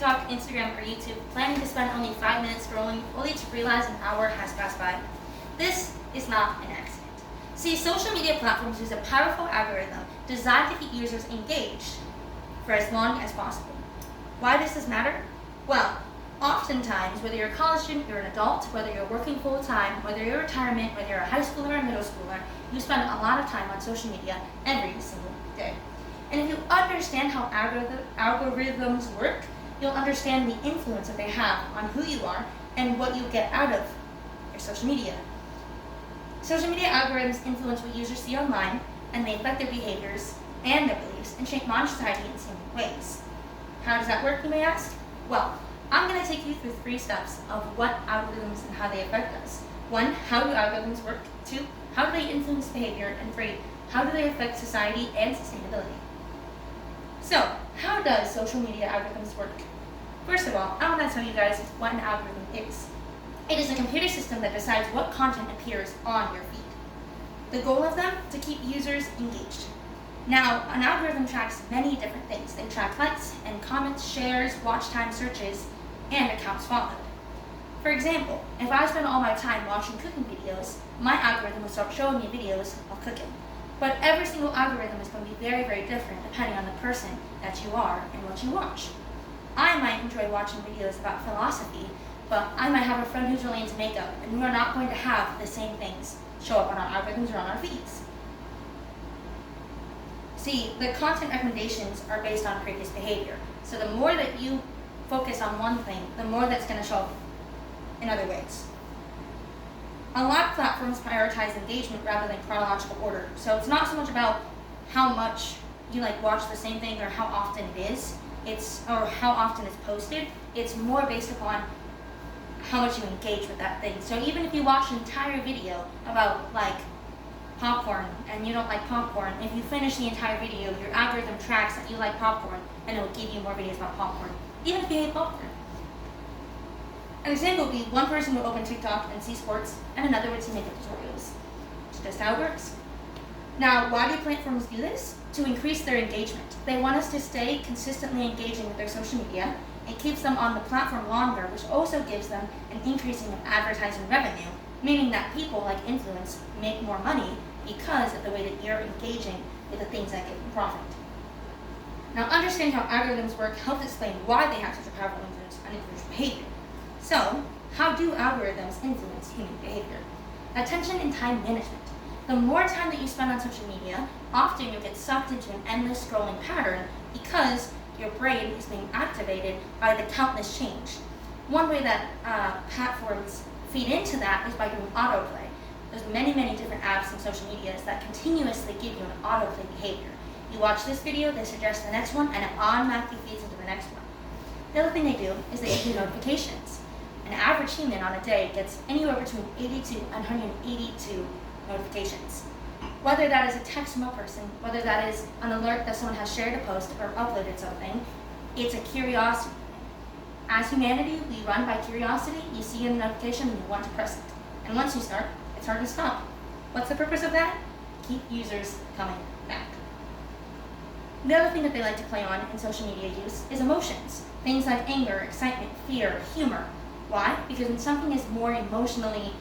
TikTok, Instagram, or YouTube, planning to spend only 5 minutes scrolling, only to realize an hour has passed by? This is not an accident. See, social media platforms use a powerful algorithm designed to keep users engaged for as long as possible. Why does this matter? Well, oftentimes, whether you're a college student, you're an adult, whether you're working full-time, whether you're retirement, whether you're a high schooler or a middle schooler, you spend a lot of time on social media every single day. And if you understand how algorithms work, you'll understand the influence that they have on who you are and what you get out of your social media. Social media algorithms influence what users see online, and they affect their behaviors and their beliefs and shape modern society in some ways. How does that work, you may ask? Well, I'm going to take you through 3 steps of what algorithms and how they affect us. 1, how do algorithms work? 2, how do they influence behavior? And 3, how do they affect society and sustainability? So, how does social media algorithms work? First of all, I want to tell you guys what an algorithm is. It is a computer system that decides what content appears on your feed. The goal of them? To keep users engaged. Now, an algorithm tracks many different things. They track likes and comments, shares, watch time searches, and accounts followed. For example, if I spend all my time watching cooking videos, my algorithm will start showing me videos of cooking. But every single algorithm is going to be very, very different depending on the person that you are and what you watch. I might enjoy watching videos about philosophy, but I might have a friend who's really into makeup, and we are not going to have the same things show up on our algorithms or on our feeds. See, the content recommendations are based on previous behavior. So the more that you focus on one thing, the more that's going to show up in other ways. A lot of platforms prioritize engagement rather than chronological order. So it's not so much about how much you watch the same thing or how often it is, or how often it's posted. It's more based upon how much you engage with that thing. So even if you watch an entire video about popcorn and you don't like popcorn, if you finish the entire video, your algorithm tracks that you like popcorn and it will give you more videos about popcorn, even if you hate popcorn. An example would be one person will open TikTok and see sports, and another would see makeup tutorials. It's just how it works. Now, why do platforms do this? To increase their engagement. They want us to stay consistently engaging with their social media. It keeps them on the platform longer, which also gives them an increasing of advertising revenue, meaning that people like influence make more money because of the way that you're engaging with the things that give them profit. Now, understanding how algorithms work helps explain why they have such a powerful influence on influencer behavior. So, how do algorithms influence human behavior? Attention and time management. The more time that you spend on social media, often you'll get sucked into an endless scrolling pattern because your brain is being activated by the countless change. One way that platforms feed into that is by doing autoplay. There's many, many different apps and social medias that continuously give you an autoplay behavior. You watch this video, they suggest the next one, and it automatically feeds into the next one. The other thing they do is they give you notifications. An average human on a day gets anywhere between 82 and 182 notifications. Whether that is a text from a person, whether that is an alert that someone has shared a post or uploaded something, it's a curiosity. As humanity, we run by curiosity. You see a notification and you want to press it. And once you start, it's hard to stop. What's the purpose of that? Keep users coming back. The other thing that they like to play on in social media use is emotions. Things like anger, excitement, fear, humor. Why? Because when something is more emotionally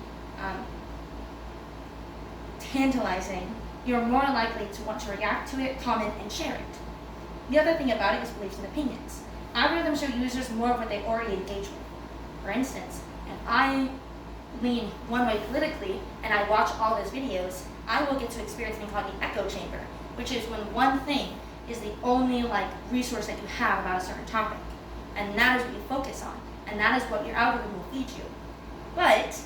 tantalizing, you're more likely to want to react to it, comment, and share it. The other thing about it is beliefs and opinions. Algorithms show users more of what they already engage with. For instance, if I lean one way politically and I watch all those videos, I will get to experience something called the echo chamber, which is when one thing is the only resource that you have about a certain topic. And that is what you focus on. And that is what your algorithm will feed you. But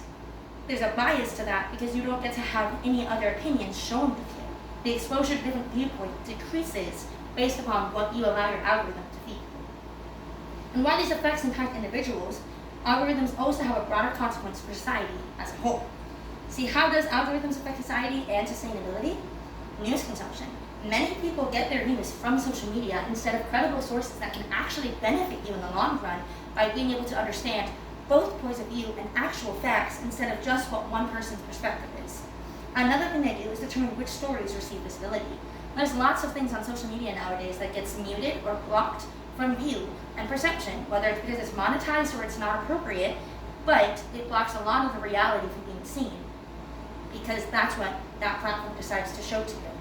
there's a bias to that because you don't get to have any other opinions shown to you. The exposure to different viewpoints decreases based upon what you allow your algorithm to feed. And while these effects impact individuals, algorithms also have a broader consequence for society as a whole. See, how does algorithms affect society and sustainability? News consumption. Many people get their news from social media instead of credible sources that can actually benefit you in the long run by being able to understand both points of view and actual facts instead of just what one person's perspective is. Another thing they do is determine which stories receive visibility. There's lots of things on social media nowadays that gets muted or blocked from view and perception, whether it's because it's monetized or it's not appropriate, but it blocks a lot of the reality from being seen, because that's what that platform decides to show to you.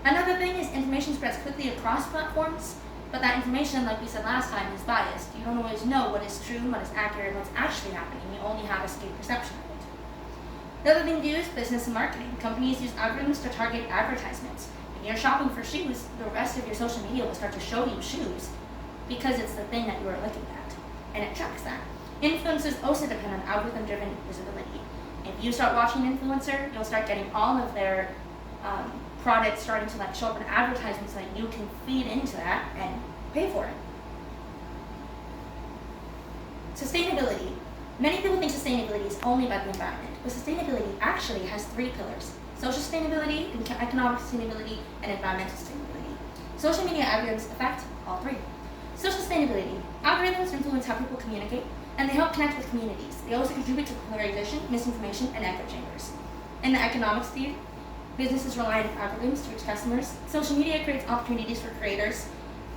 Another thing is information spreads quickly across platforms, but that information, like we said last time, is biased. You don't always know what is true, what is accurate, and what's actually happening. You only have a skewed perception of it. The other thing to do is business and marketing. Companies use algorithms to target advertisements. If you're shopping for shoes, the rest of your social media will start to show you shoes because it's the thing that you are looking at, and it tracks that. Influencers also depend on algorithm-driven visibility. If you start watching an influencer, you'll start getting all of their products starting to show up in advertisements so that you can feed into that and pay for it. Sustainability. Many people think sustainability is only about the environment, but sustainability actually has 3 pillars: social sustainability, economic sustainability, and environmental sustainability. Social media algorithms affect all 3. Social sustainability. Algorithms influence how people communicate, and they help connect with communities. They also contribute to polarization, misinformation, and echo chambers. In the economic sphere, businesses rely on algorithms to reach customers. Social media creates opportunities for creators,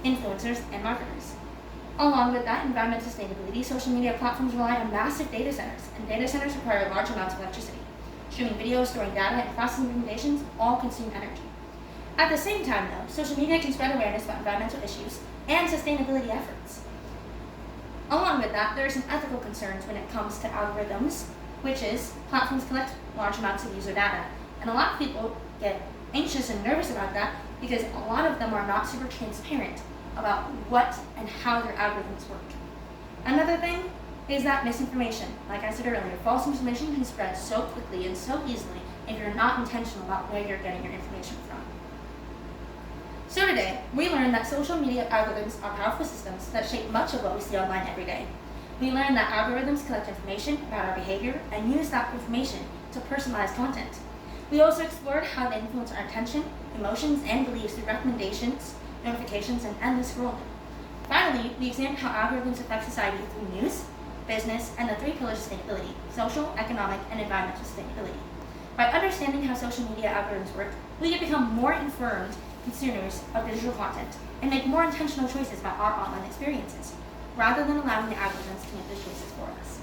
influencers, and marketers. Along with that, environmental sustainability, social media platforms rely on massive data centers, and data centers require large amounts of electricity. Streaming videos, storing data, and processing recommendations all consume energy. At the same time, though, social media can spread awareness about environmental issues and sustainability efforts. Along with that, there are some ethical concerns when it comes to algorithms, which is platforms collect large amounts of user data. And a lot of people get anxious and nervous about that because a lot of them are not super transparent about what and how their algorithms work. Another thing is that misinformation. Like I said earlier, false information can spread so quickly and so easily if you're not intentional about where you're getting your information from. So today, we learned that social media algorithms are powerful systems that shape much of what we see online every day. We learned that algorithms collect information about our behavior and use that information to personalize content. We also explored how they influence our attention, emotions, and beliefs through recommendations, notifications, and endless scrolling. Finally, we examined how algorithms affect society through news, business, and the 3 pillars of sustainability: social, economic, and environmental sustainability. By understanding how social media algorithms work, we can become more informed consumers of digital content and make more intentional choices about our online experiences, rather than allowing the algorithms to make those choices for us.